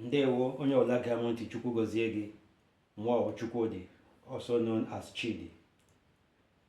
Ndewo onye ọbụla ga m ntị Chukwu gọzie gị, nwa Chukwudi, also known as Chidi.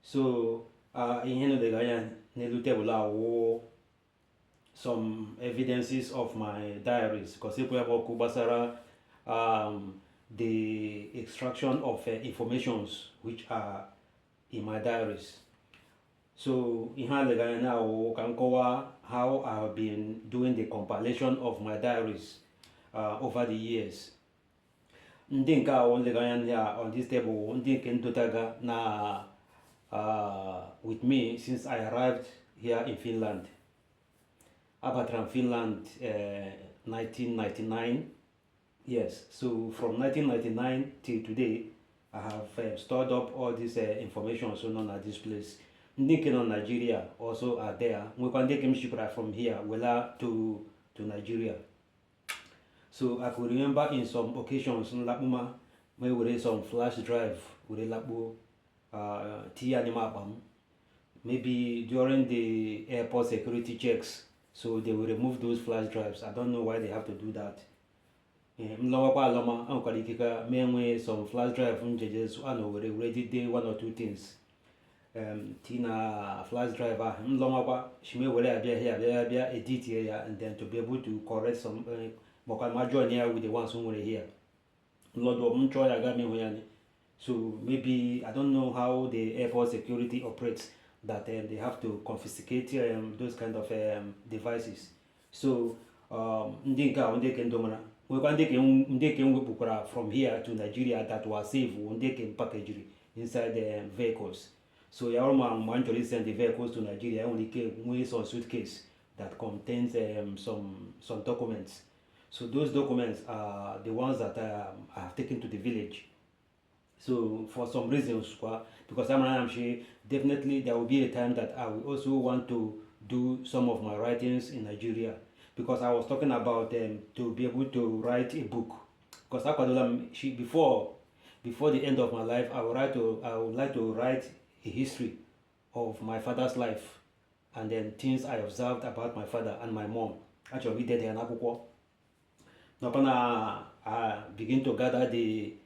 So ihe nọdega anya n'elu tebụl awụ some evidences of my diaries gosikwa ya ọkụ gbasara the extraction of informations which are in my diaries. So ihe a lega anya na awụ ka m kọwaa how I have been doing the compilation of my diaries over the years. Ndị nke a lega anya on this table, ndị nke ndotaga na with me since I arrived here in Finland. Abatram Finland 1999. Yes, so from 1999 till today, I have stored up all this information so known at this place. Ndị nke nọ Nigeria also are there. Nwekwa ndị nke m shipped from here wela to Nigeria. So I could remember in some occasions nlakpuma may were some flash drive with a lakpo maybe during the airport security checks, so they will remove those flash drives. I don't know why they have to do that. Some flash drive already did one or two things. Tina flash driver she may here edit here and then to be able to correct some major here with the ones who were here. So maybe I don't know how the airport security operates, that they have to confiscate those kind of devices. So ndị from here to Nigeria that was safe packaged inside the vehicles. So actually send the vehicles to Nigeria, only came some suitcase that contains some documents. So those documents are the ones that I have taken to the village. So for some reasons, because I'm sure definitely there will be a time that I will also want to do some of my writings in Nigeria, because I was talking about to be able to write a book. Because before the end of my life, I would like to write a history of my father's life and then things I observed about my father and my mom. Actually, we did an akwụkwọ. I begin to gather the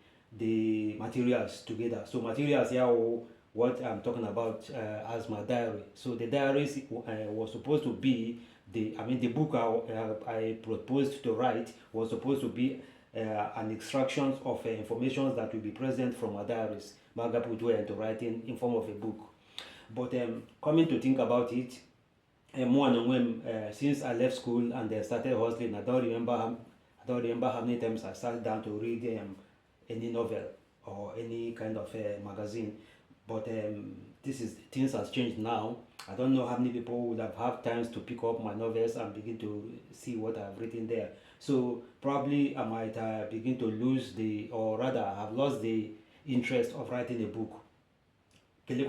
materials together. So materials here are what I'm talking about as my diary. So the diaries was supposed to be the book I proposed to write was supposed to be an extraction of information that will be present from my diaries, into writing in form of a book. But coming to think about it, more and when since I left school and I started hustling, I don't remember how many times I sat down to read any novel or any kind of magazine. But things has changed now. I don't know how many people would have had times to pick up my novels and begin to see what I've written there. So probably I might begin to lose I have lost the interest of writing a book. The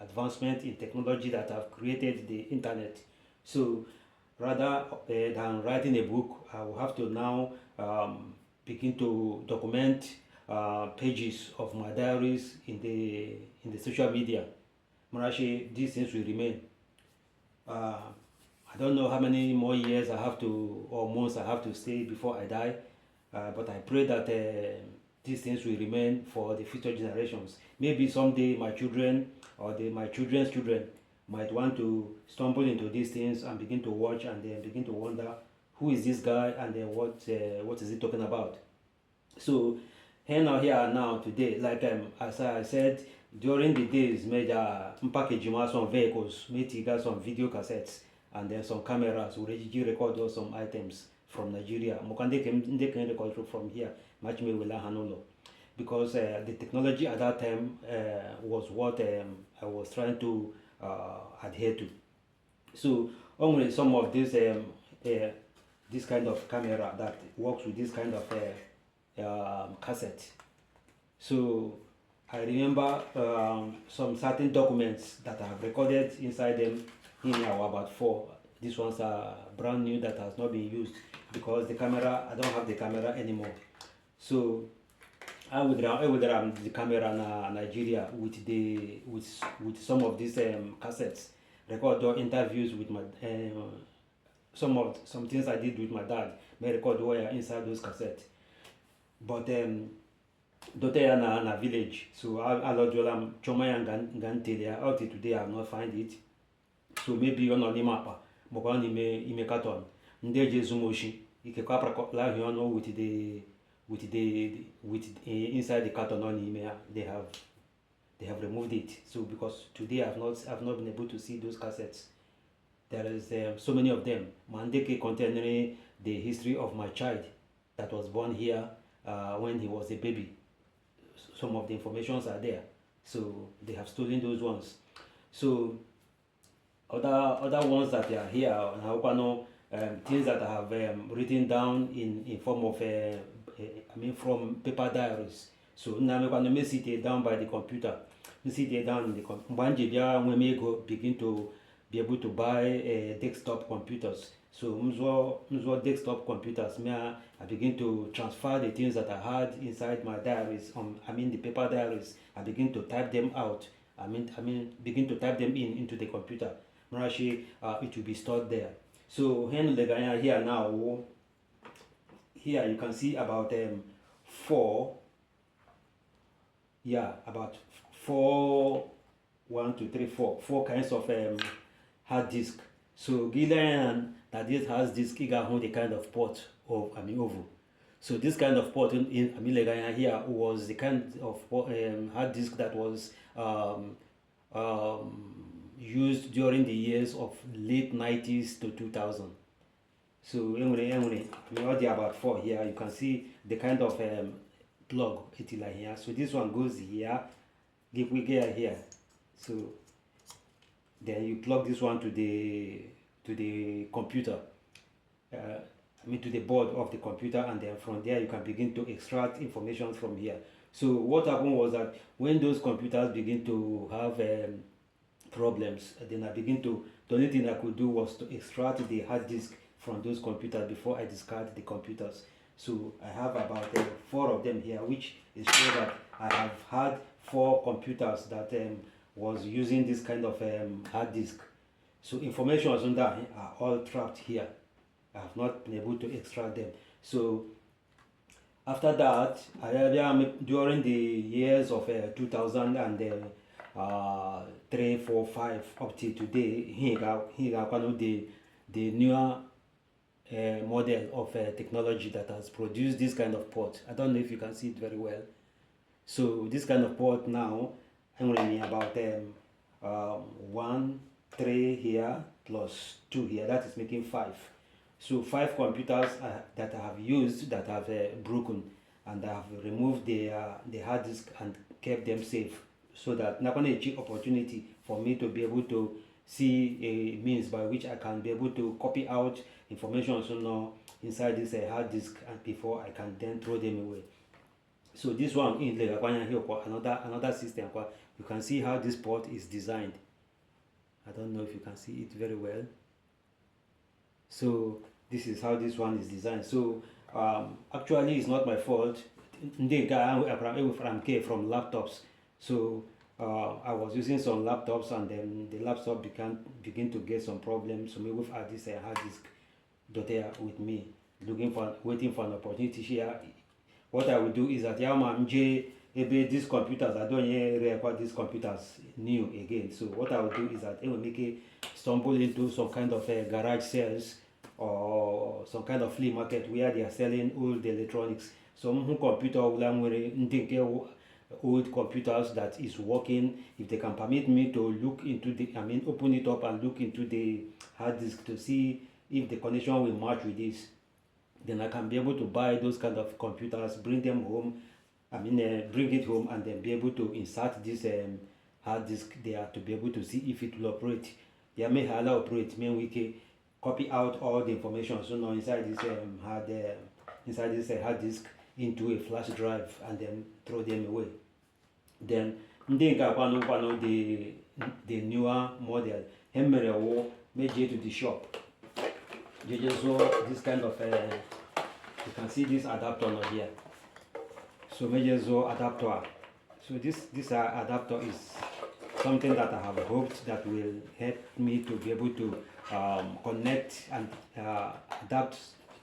advancement in technology that have created the internet. So rather than writing a book, I will have to now begin to document pages of my diaries in the social media. Marashi, these things will remain. I don't know how many more years or months I have to stay before I die, but I pray that these things will remain for the future generations. Maybe someday my children or my children's children might want to stumble into these things and begin to watch and then begin to wonder, who is this guy and then what is he talking about? So here now today, like as I said, during the days, major packaging some vehicles, maybe got some video cassettes and then some cameras already record some items from Nigeria. They can record from here, much me will handle, because the technology at that time was what I was trying to adhere to. So only some of this this kind of camera that works with this kind of cassette. So I remember some certain documents that I have recorded inside them. Here are about 4. These ones are brand new that has not been used because I don't have the camera anymore. So I would the camera in Nigeria with some of these cassettes, record interviews with my some things I did with my dad may record wire inside those cassettes. But dote ya na village, so I lojulam choma ya ngantele ya out today I have not find it. So maybe on the map, mobile ime carton. Nde jezumoshi, ikekwa prakopla hiono with inside the carton on email they have removed it. So because today I've not been able to see those cassettes. There is so many of them. Mandeke containing the history of my child that was born here when he was a baby. Some of the informations are there. So they have stolen those ones. So other ones that are here, things that I have written down in form of from paper diaries. So now I sit it down by the computer. I sit it down in the computer. When we begin to be able to buy desktop computers. So mzo desktop computers, I begin to transfer the things that I had inside my diaries, the paper diaries. I begin to type them out. Begin to type them into the computer. It will be stored there. So here now, here you can see about four kinds of hard disk. So given that this has disk, it got the kind of port of oval. So this kind of port in here was the kind of hard disk that was used during the years of late 90s to 2000. So already about four here. You can see the kind of plug it like here. So this one goes here, we get here. So then you plug this one to the computer, to the board of the computer, and then from there you can begin to extract information from here. So what happened was that when those computers begin to have problems, then I begin to, the only thing I could do was to extract the hard disk from those computers before I discard the computers. So I have about four of them here, which is show that I have had 4 computers that was using this kind of hard disk. So information on that are all trapped here. I have not been able to extract them. So after that, during the years of 2003, 4, 5 up to today, here the newer model of technology that has produced this kind of port. I don't know if you can see it very well. So this kind of port now, I'm running about 1, 3 here plus 2 here. That is making 5. So 5 computers that I have used that have broken, and I have removed the hard disk and kept them safe, so that not only a opportunity for me to be able to see a means by which I can be able to copy out information inside this hard disk, and before I can then throw them away. So this one in the another system, you can see how this port is designed. I don't know if you can see it very well. So this is how this one is designed. So actually it's not my fault. The guy from laptops. So I was using some laptops, and then the laptop begin to get some problems. So maybe with this hard disk there with me, waiting for an opportunity here. What I will do is that these computers, I don't require these computers new again. So what I will do is that I will stumble into some kind of garage sales or some kind of flea market where they are selling old electronics. Some computer will old computers that is working. If they can permit me to look into open it up and look into the hard disk to see if the connection will match with this, then I can be able to buy those kind of computers, bring them home, bring it home, and then be able to insert this hard disk there to be able to see if it will operate. They may allow operate, mean we can copy out all the information inside this hard disk into a flash drive and then throw them away. Then the newer model, to the shop. You just saw this kind of you can see this adapter over here. So adapter. So this adapter is something that I have hoped that will help me to be able to connect and adapt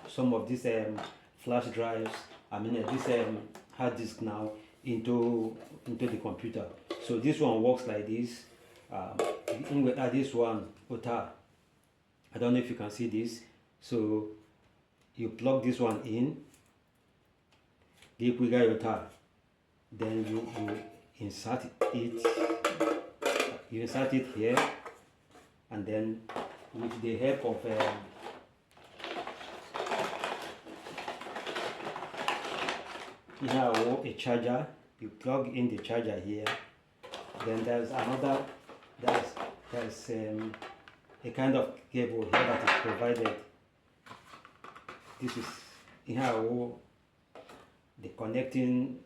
some of these flash drives, this hard disk now into the computer. So this one works like this. This one, OTA. I don't know if you can see this. So you plug this one in, the Quiga OTA. Then you insert it. You insert it here, and then with the help of a charger, you plug in the charger here. Then there's another, there's a kind of cable here that is provided. This is the connecting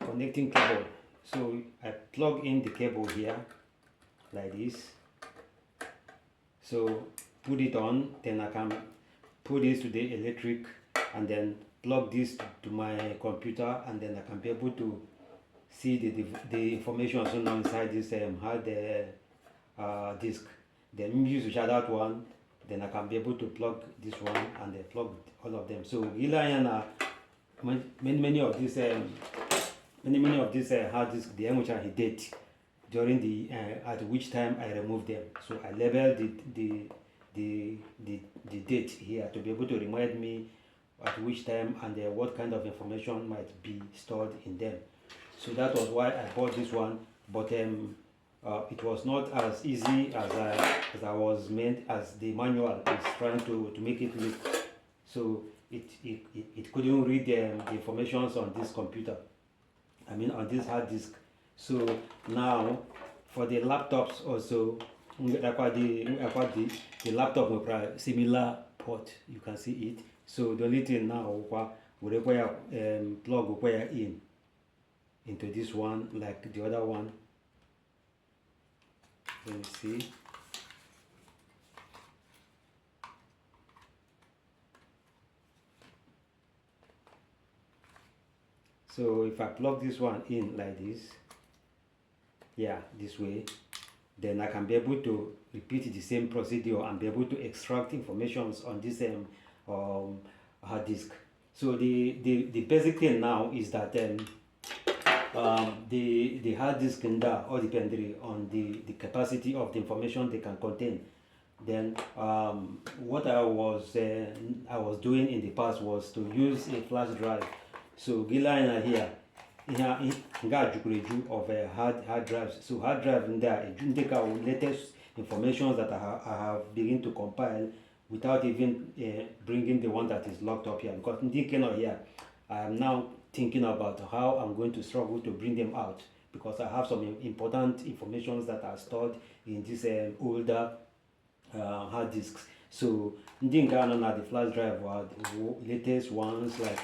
cable. So I plug in the cable here like this. So put it on, then I can put this to the electric and then plug this to my computer, and then I can be able to see the information also now inside this hard disk. Then use that one, then I can be able to plug this one and then plug all of them. So many of these hard disk, the which I date during the at which time I removed them. So I labeled the date here to be able to remind me at which time and what kind of information might be stored in them. So that was why I bought this one, but it was not as easy as I was meant, as the manual is trying to make it look. So it couldn't read the information on this computer, on this hard disk. So now for the laptops also, the laptop will have similar port, you can see it. So the only thing now we require plug into this one like the other one. Let me see. So if I plug this one in like this, this way, then I can be able to repeat the same procedure and be able to extract information on this hard disk. So the basic thing now is that the hard disk can all depending on the capacity of the information they can contain. Then what I was doing in the past was to use a flash drive. So Gila here of hard drives. So hard drive in there, take our latest information that I have begun to compile without even bringing the one that is locked up here. Because here, I am now thinking about how I'm going to struggle to bring them out, because I have some important information that are stored in this older hard disks. So the flash drive were the latest ones, like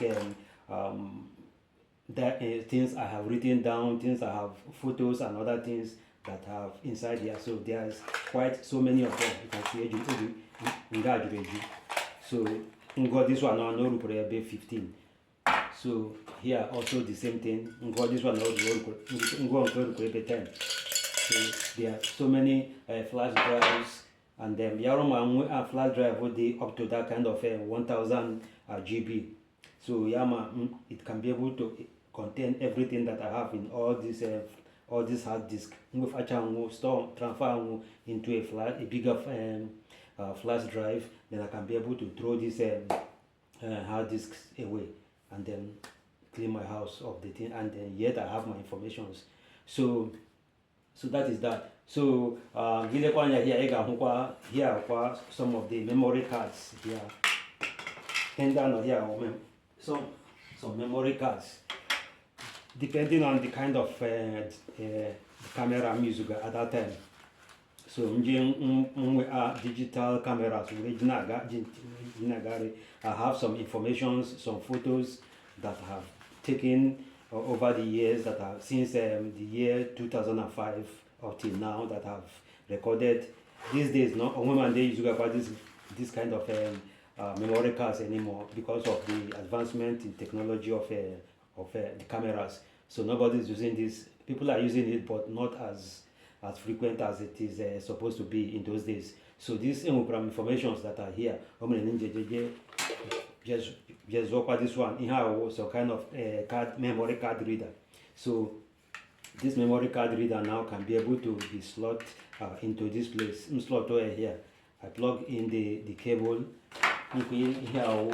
things I have written down, things I have photos and other things that I have inside here. So there's quite so many of them. You can see so this one now no 15. So here also the same thing. This one now 10. So there are so many flash drives, and then a flash drive would be up to that kind of 1000 GB. So it can be able to contain everything that I have in all this hard disk. Transfer into a bigger flash drive, then I can be able to throw these hard disks away and then clean my house of the thing, and then yet I have my informations. So that is that. So here some of the memory cards here, and down here some memory cards, depending on the kind of camera I'm using at that time. So digital cameras, I have some information, some photos that I have taken over the years, that have since the year 2005 up till now, that I've recorded. These days, no women they use this kind of memory cards anymore, because of the advancement in technology of the cameras. So nobody's using this. People are using it, but not as as frequent as it is supposed to be in those days. So these informations that are here, just work with this one. It has some kind of memory card reader. So this memory card reader now can be able to be slot into this place. Slot over here. I plug in the cable. Here,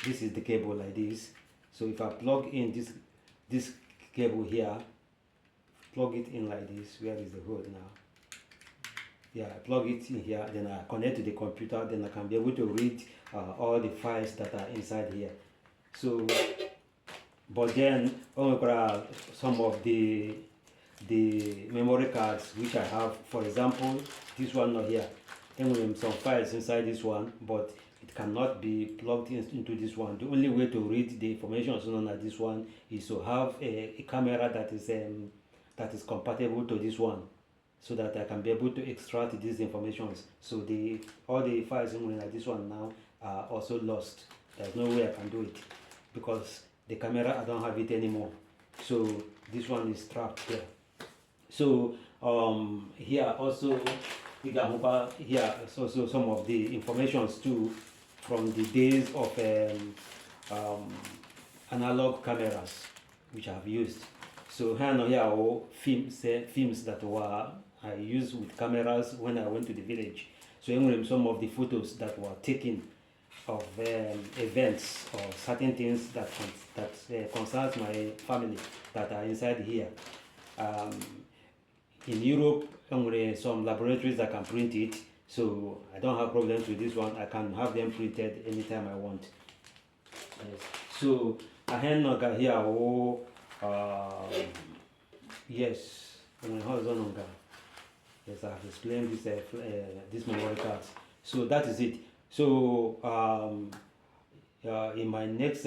this is the cable like this. So if I plug in this cable here, plug it in like this. Where is the hole now? Yeah, I plug it in here, then I connect to the computer, then I can be able to read all the files that are inside here. So, but then some of the memory cards which I have, for example, this one not here. Then some files inside this one, but it cannot be plugged into this one. The only way to read the information on this one is to have a camera that is compatible to this one, so that I can be able to extract these informations. So all the files in this one now are also lost. There's no way I can do it because the camera, I don't have it anymore. So this one is trapped here. So here also here is also some of the informations too from the days of analog cameras which I've used. So here are films that I used with cameras when I went to the village. So some of the photos that were taken of events or certain things that concerns my family that are inside here. In Europe, some laboratories that can print it, so I don't have problems with this one. I can have them printed anytime I want. Yes. So I have here. Yes, yes, I have explained this memory cards. So that is it. So in my next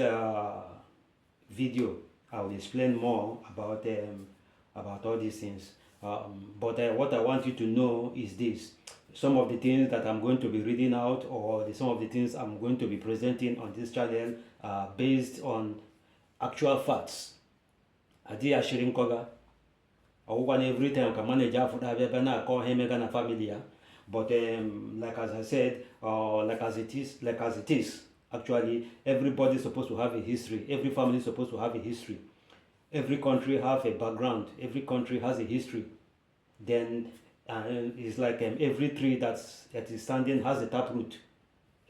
video, I will explain more about all these things. But what I want you to know is this: some of the things that I'm going to be reading out, or some of the things I'm going to be presenting on this channel, are based on actual facts. Adi ashirin koga. Every time can manage to call him a family. But like as I said, like as it is, actually, everybody is supposed to have a history. Every family is supposed to have a history. Every country has a background. Every country has a history. Then it's like every tree that is standing has a taproot.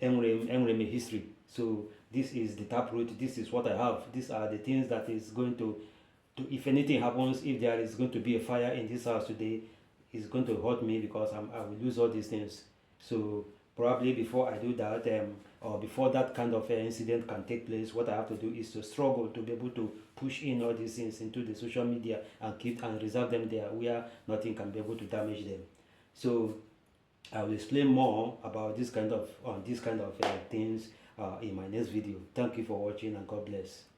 A history. So this is the taproot. This is what I have. These are the things that is going to if anything happens, if there is going to be a fire in this house today, it's going to hurt me because I will lose all these things. So probably before I do that, or before that kind of incident can take place, what I have to do is to struggle to be able to push in all these things into the social media and keep and reserve them there where nothing can be able to damage them. So I will explain more about this kind of things in my next video. Thank you for watching, and God bless.